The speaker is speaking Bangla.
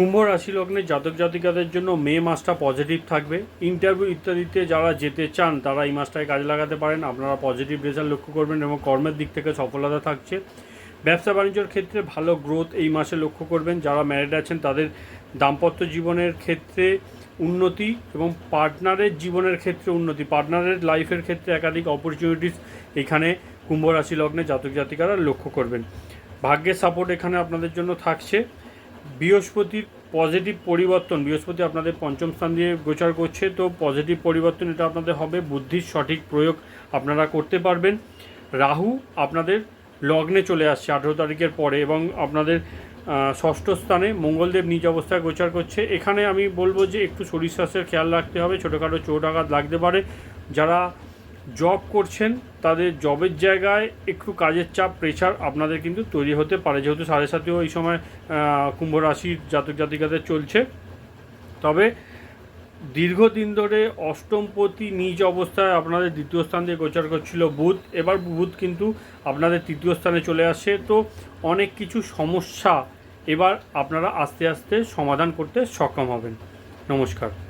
কুম্ভ রাশি লগ্নে জাতক জাতিকাদের জন্য মে মাসটা পজিটিভ থাকবে। ইন্টারভিউ ইত্যাদিতে যারা যেতে চান তারা এই মাসটায় কাজে লাগাতে পারেন। আপনারা পজিটিভ রেজাল্ট লক্ষ্য করবেন এবং কর্মের দিক থেকে সফলতা থাকছে। ব্যবসা বাণিজ্যের ক্ষেত্রে ভালো গ্রোথ এই মাসে লক্ষ্য করবেন। যারা ম্যারিড আছেন তাদের দাম্পত্য জীবনের ক্ষেত্রে উন্নতি এবং পার্টনারের জীবনের ক্ষেত্রে উন্নতি, পার্টনারের লাইফের ক্ষেত্রে একাধিক অপরচুনিটিস এখানে কুম্ভ রাশি লগ্নে জাতক জাতিকারা লক্ষ্য করবেন। ভাগ্যের সাপোর্ট এখানে আপনাদের জন্য থাকছে। বৃহস্পতির পজিটিভ পরিবর্তন, বৃহস্পতি আপনাদের পঞ্চম স্থান দিয়ে গোচর করছে, তো পজিটিভ পরিবর্তন এটা আপনাদের হবে। বুদ্ধির সঠিক প্রয়োগ আপনারা করতে পারবেন। রাহু আপনাদের লগ্নে চলে আসছে 18 তারিখের পরে এবং আপনাদের ষষ্ঠ স্থানে মঙ্গলদেব নিজ অবস্থায় গোচর করছে। এখানে আমি বলবো যে একটু শরীর স্বাস্থ্যের খেয়াল রাখতে হবে, ছোটোখাটো চোট আঘাত লাগতে পারে। যারা জব করছেন তাদের জবের জায়গায় একটু কাজের চাপ, প্রেশার আপনাদের কিন্তু তৈরি হতে পারে, যেহেতু 7.5 এই সময় কুম্ভ রাশির জাতক জাতিকাদের চলছে। তবে দীর্ঘদিন ধরে অষ্টমপতি নিজ অবস্থায় আপনাদের দ্বিতীয় স্থান দিয়ে গোচর করছিল বুধ, এবার বুধ কিন্তু আপনাদের তৃতীয় স্থানে চলে আসে। তো অনেক কিছু সমস্যা এবার আপনারা আস্তে আস্তে সমাধান করতে সক্ষম হবেন। নমস্কার।